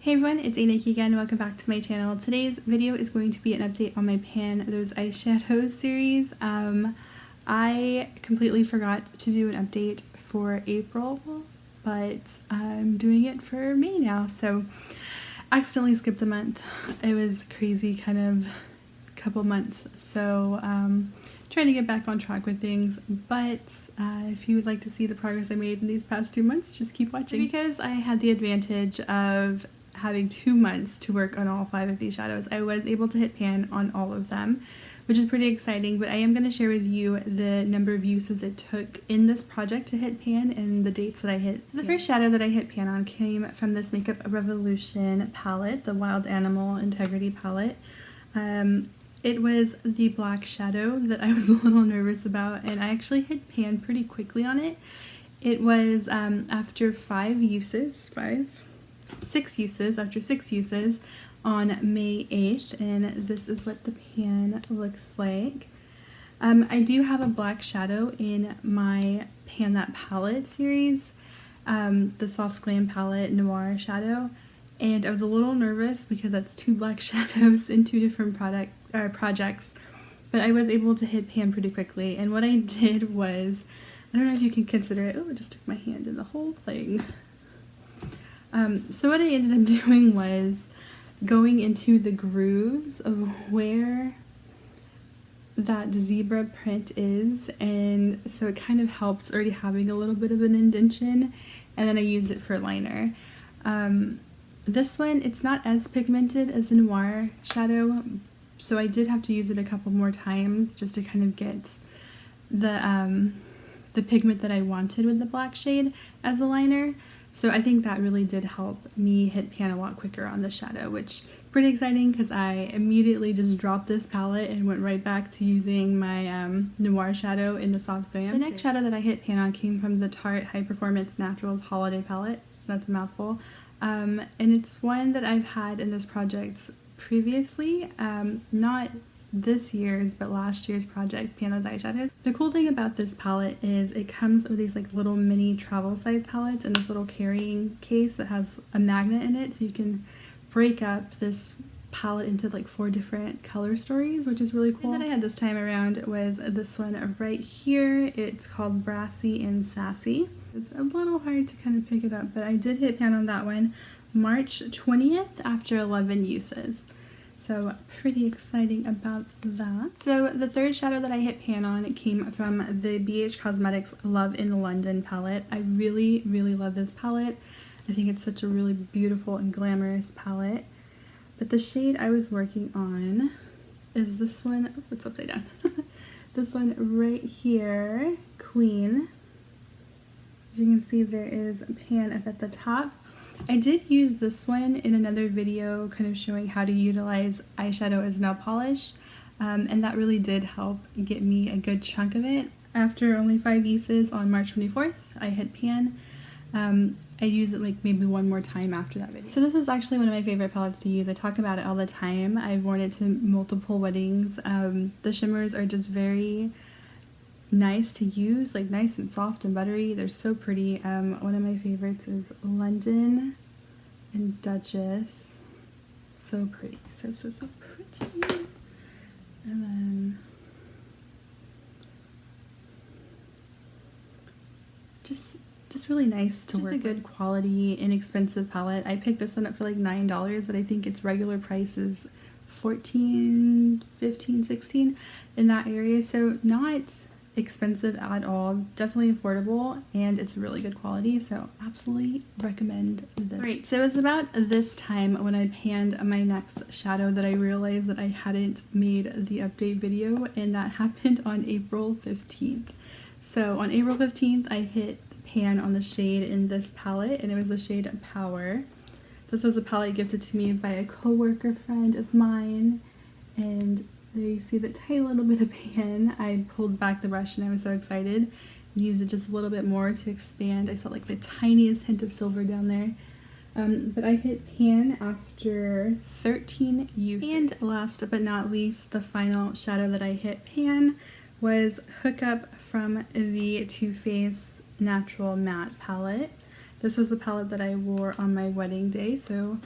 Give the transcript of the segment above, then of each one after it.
Hey everyone, it's Nikki again. Welcome back to my channel. Today's video is going to be an update on my Pan Those Eyeshadows series. I completely forgot to do an update for April, but I'm doing it for May now, so accidentally skipped a month. It was crazy kind of couple months, so trying to get back on track with things, but if you would like to see the progress I made in these past 2 months, just keep watching. Because I had the advantage of having 2 months to work on all 5 of these shadows, I was able to hit pan on all of them, which is pretty exciting, but I am going to share with you the number of uses it took in this project to hit pan and the dates that I hit. So the first shadow that I hit pan on came from this Makeup Revolution palette, the Wild Animal Integrity palette. It was the black shadow that I was a little nervous about, and I actually hit pan pretty quickly on it. It was after 6 uses on May 8th, and this is what the pan looks like. I do have a black shadow in my Pan That Palette series, the Soft Glam Palette Noir shadow, and I was a little nervous because that's 2 black shadows in 2 different projects, but I was able to hit pan pretty quickly. And what I did was, I don't know if you can consider it, oh, it just took my hand in the whole thing. So what I ended up doing was going into the grooves of where that zebra print is, and so it kind of helps already having a little bit of an indentation, and then I used it for liner. This one, it's not as pigmented as the Noir shadow, so I did have to use it a couple more times just to kind of get the pigment that I wanted with the black shade as a liner. So I think that really did help me hit pan a lot quicker on the shadow, which is pretty exciting because I immediately just dropped this palette and went right back to using my Noir shadow in the Soft Glam. The next shadow that I hit pan on came from the Tarte High Performance Naturals Holiday Palette. That's a mouthful. And it's one that I've had in this project previously, not this year's, but last year's project, Pan Those Eyeshadows. The cool thing about this palette is it comes with these like little mini travel size palettes and this little carrying case that has a magnet in it, so you can break up this palette into like 4 different color stories, which is really cool. And that I had this time around was this one right here. It's called Brassy and Sassy. It's a little hard to kind of pick it up, but I did hit pan on that one March 20th after 11 uses. So pretty exciting about that. So the third shadow that I hit pan on came from the BH Cosmetics Love in London palette. I really, really love this palette. I think it's such a really beautiful and glamorous palette. But the shade I was working on is this one. Oh, it's upside down. This one right here, Queen. As you can see, there is a pan up at the top. I did use this one in another video kind of showing how to utilize eyeshadow as nail polish, and that really did help get me a good chunk of it. After only 5 uses on March 24th, I hit pan. I use it like maybe one more time after that video. So this is actually one of my favorite palettes to use. I talk about it all the time. I've worn it to multiple weddings. The shimmers are just very nice to use, like nice and soft and buttery. They're so pretty. One of my favorites is London and Duchess. So pretty. So pretty. And then just really nice to work with. Just a good quality, inexpensive palette. I picked this one up for like $9, but I think its regular price is $14, $15, $16 in that area. So not expensive at all, definitely affordable, and it's really good quality, so absolutely recommend this. Alright, so it was about this time when I panned my next shadow that I realized that I hadn't made the update video, and that happened on April 15th. So on April 15th, I hit pan on the shade in this palette, and it was the shade Power. This was a palette gifted to me by a co-worker friend of mine, and there you see the tiny little bit of pan. I pulled back the brush and I was so excited. Used it just a little bit more to expand. I saw like the tiniest hint of silver down there. But I hit pan after 13 uses. And last but not least, the final shadow that I hit pan was Hookup from the Too Faced Natural Matte palette. This was the palette that I wore on my wedding day, so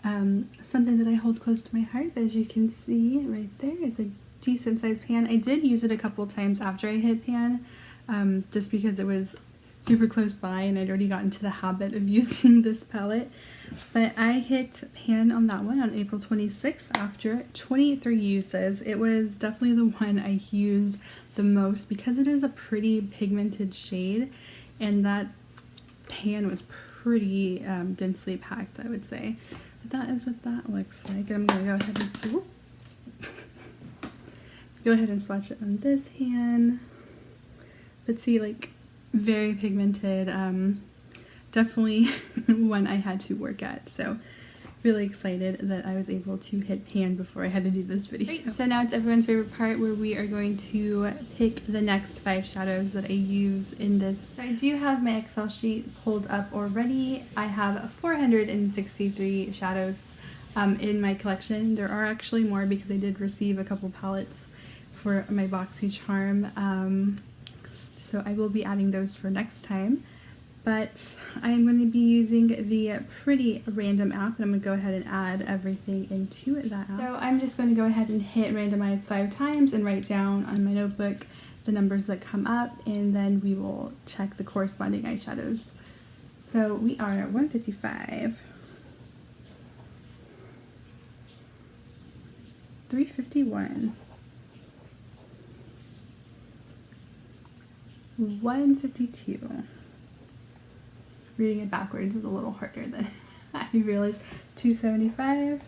something that I hold close to my heart. As you can see right there is a decent sized pan. I did use it a couple times after I hit pan, just because it was super close by and I'd already gotten into the habit of using this palette. But I hit pan on that one on April 26th after 23 uses. It was definitely the one I used the most because it is a pretty pigmented shade, and that pan was pretty densely packed, I would say. But that is what that looks like. And I'm going to go ahead and go ahead and swatch it on this hand. But see, like, very pigmented. Definitely one I had to work at. So really excited that I was able to hit pan before I had to do this video. Great. So now it's everyone's favorite part where we are going to pick the next 5 shadows that I use in this. So I do have my Excel sheet pulled up already. I have 463 shadows in my collection. There are actually more because I did receive a couple palettes for my Boxy Charm. So I will be adding those for next time. But I'm going to be using the Pretty Random app, and I'm going to go ahead and add everything into that app. So I'm just going to go ahead and hit randomize 5 times and write down on my notebook the numbers that come up, and then we will check the corresponding eyeshadows. So we are at 155, 351, 152. Reading it backwards is a little harder than I realized. 275,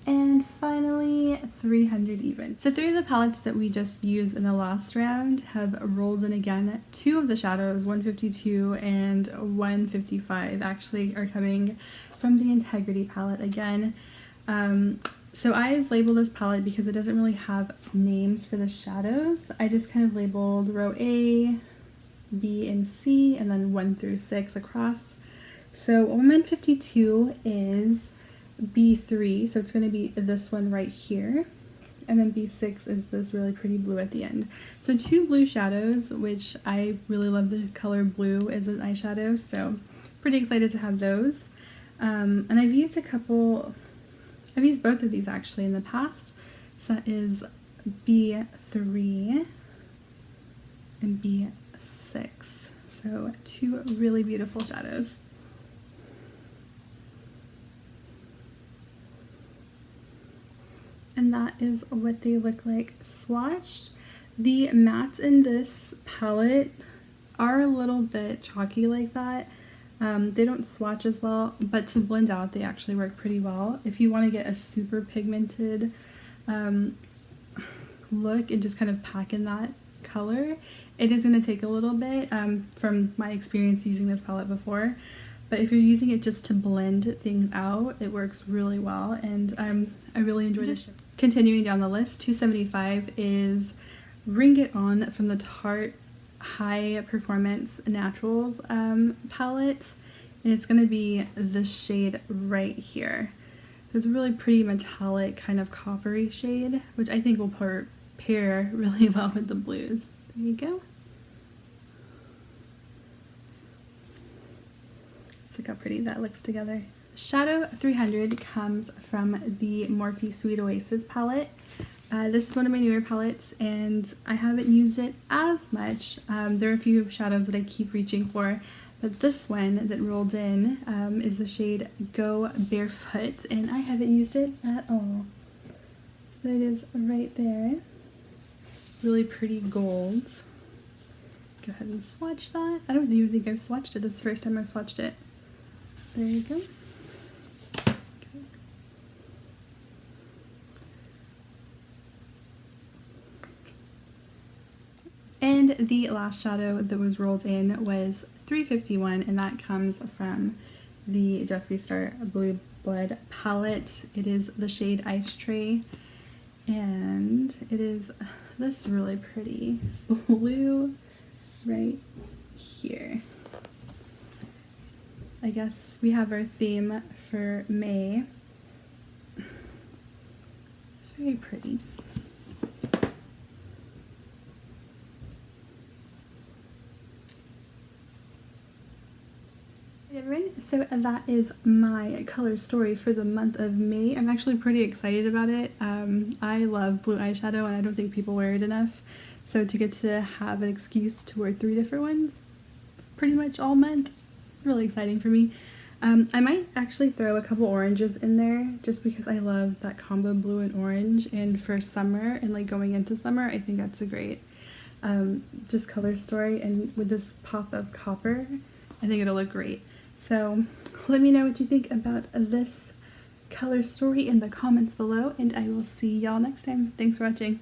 and finally 300 even. So 3 of the palettes that we just used in the last round have rolled in again. 2 of the shadows, 152 and 155, actually are coming from the Integrity palette again. So I've labeled this palette because it doesn't really have names for the shadows. I just kind of labeled row A, B, and C, and then 1 through 6 across. So 152 is B3, so it's going to be this one right here, and then B6 is this really pretty blue at the end. So 2 blue shadows, which I really love the color blue as an eyeshadow, so pretty excited to have those. And I've used both of these actually in the past. So that is B3 and B6. So 2 really beautiful shadows. And that is what they look like swatched. The mattes in this palette are a little bit chalky like that. They don't swatch as well, but to blend out they actually work pretty well. If you want to get a super pigmented look and just kind of pack in that color, it is going to take a little bit from my experience using this palette before. But if you're using it just to blend things out, it works really well, and I really enjoy this. Continuing down the list, 275 is Ring It On from the Tarte High Performance Naturals palette, and it's going to be this shade right here. It's a really pretty metallic kind of coppery shade, which I think will pair really well with the blues. There you go. Look how pretty that looks together. Shadow 300 comes from the Morphe Sweet Oasis palette. This is one of my newer palettes, and I haven't used it as much. There are a few shadows that I keep reaching for, but this one that rolled in is the shade Go Barefoot, and I haven't used it at all. So it is right there. Really pretty gold. Go ahead and swatch that. I don't even think I've swatched it. This is the first time I've swatched it. There you go. Okay. And the last shadow that was rolled in was 351, and that comes from the Jeffree Star Blue Blood palette. It is the shade Ice Tray, and it is this really pretty blue right here. I guess we have our theme for May. It's very pretty. everyone, so that is my color story for the month of May. I'm actually pretty excited about it. I love blue eyeshadow and I don't think people wear it enough. So to get to have an excuse to wear 3 different ones pretty much all month, it's really exciting for me. I might actually throw a couple oranges in there just because I love that combo blue and orange, and for summer and like going into summer, I think that's a great just color story, and with this pop of copper, I think it'll look great. So let me know what you think about this color story in the comments below, and I will see y'all next time. Thanks for watching.